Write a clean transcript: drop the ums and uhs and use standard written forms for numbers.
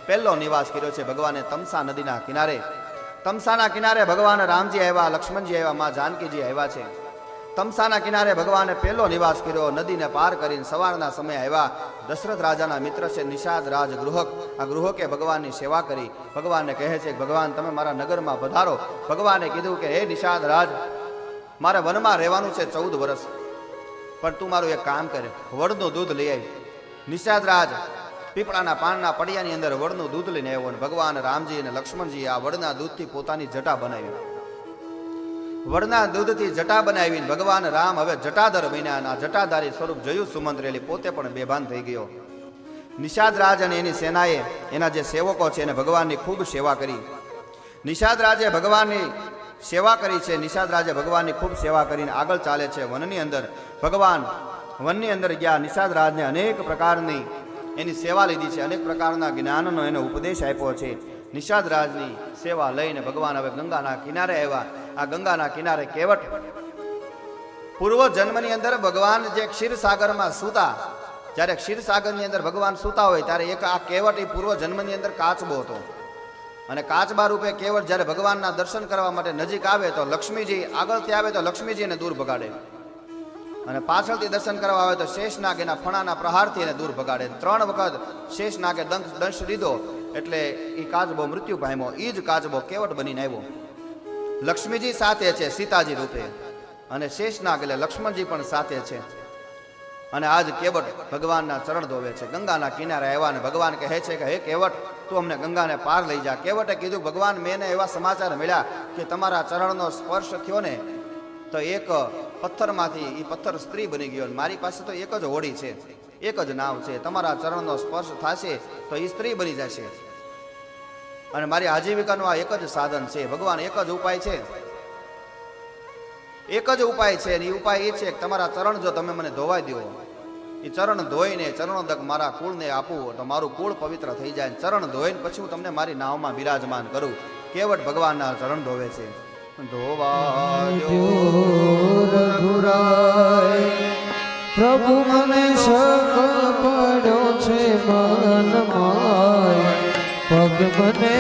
પહેલો નિવાસ કર્યો છે ભગવાને તમસા નદીના કિનારે. તમસાના કિનારે ભગવાન રામજી આવ્યા, લક્ષ્મણજી આવ્યા, માં જાનકીજી આવ્યા છે. તમસાના કિનારે ભગવાને પહેલો નિવાસ કર્યો. નદીને પાર કરીને સવારના સમયે આવ્યા. દશરથ રાજાના મિત્ર છે નિષાદ રાજ ગૃહક. આ ગૃહકે ભગવાનની સેવા કરી. ભગવાનને કહે છે કે ભગવાન તમે મારા નગરમાં પધારો. ભગવાને કીધું કે હે નિષાદ રાજ, મારે વનમાં રહેવાનું છે 14 વર્ષ, પણ તું મારું એક કામ કરે, વડનું દૂધ લઈ આવી. નિષાદ રાજ પીપળાના પાનના પડિયાની અંદર વડનું દૂધ લઈને આવ્યો અને ભગવાન રામજી અને લક્ષ્મણજી આ વડના દૂધથી પોતાની જટા બનાવી. વડના દૂધથી જટા બનાવીને ભગવાન રામ હવે જટાધર બન્યા અને આ જટાધારી સ્વરૂપ જોયું સુમંત્રેલી પોતે પણ બેભાન થઈ ગયો. નિષાદ રાજ અને એની સેનાએ એના જે સેવકો છે એને ભગવાનની ખૂબ સેવા કરી. નિષાદ રાજે ભગવાનની સેવા કરી છે. નિષાદ રાજે ભગવાનની ખૂબ સેવા કરીને આગળ ચાલે છે વનની અંદર. ભગવાન વનની અંદર ગયા. નિષાદ રાજને અનેક પ્રકારની એની સેવા લીધી છે, અનેક પ્રકારના જ્ઞાનનો એને ઉપદેશ આપ્યો છે. નિષાદ રાજની સેવા લઈને ભગવાન હવે ગંગાના કિનારે આવ્યા. આ ગંગાના કિનારે કેવટ પૂર્વ જન્મની અંદર ભગવાન જે ક્ષીરસાગરમાં સૂતા, જ્યારે ક્ષીરસાગરની અંદર ભગવાન સૂતા હોય ત્યારે એક આ કેવટ એ પૂર્વ જન્મની અંદર કાચબો હતો. અને કાચબા રૂપે કેવટ જ્યારે ભગવાનના દર્શન કરવા માટે નજીક આવે તો લક્ષ્મીજી આગળથી આવે તો લક્ષ્મીજીને દૂર ભગાડે, અને પાછળથી દર્શન કરવા આવે તો શેષનાગ એના ફણાના પ્રહારથી એને દૂર ભગાડે. 3 વખત શેષનાગે દંશ લીધો એટલે એ કાચબો મૃત્યુ પામ્યો. એ જ કાચબો કેવટ બનીને આવ્યો. લક્ષ્મીજી સાથે છે સીતાજી રૂપે, અને શેષનાગ એટલે લક્ષ્મણજી પણ સાથે છે. અને આજ કેવટ ભગવાનના ચરણ ધોવે છે. ગંગાના કિનારે આવ્યા અને ભગવાન કહે છે કે હે કેવટ, તું અમને ગંગાને પાર લઈ જા. કેવટે કીધું ભગવાન મેં એવા સમાચાર મળ્યા કે તમારા ચરણનો સ્પર્શ થયો ને તો એક પથ્થરમાંથી એ પથ્થર સ્ત્રી બની ગયો. મારી પાસે તો એક જ હોડી છે, એક જ નાવ છે. તમારા ચરણનો સ્પર્શ થશે તો એ સ્ત્રી બની જશે, અને મારી આજીવિકાનું આ એક જ સાધન છે. ભગવાન એક જ ઉપાય છે, એક જ ઉપાય છે. અને એ ઉપાય એ છે કે તમારા ચરણ જો તમે મને ધોવાઈ દો, એ ચરણ ધોઈને ચરણોદક મારા કુળને આપવું તો મારું કુળ પવિત્ર થઈ જાય. ચરણ ધોઈને પછી હું તમને મારી નાવમાં બિરાજમાન કરું. કેવટ ભગવાનના ચરણ ધોવે છે. પ્રભુ મને શક પડ્યો છે મનમાં, પગ મને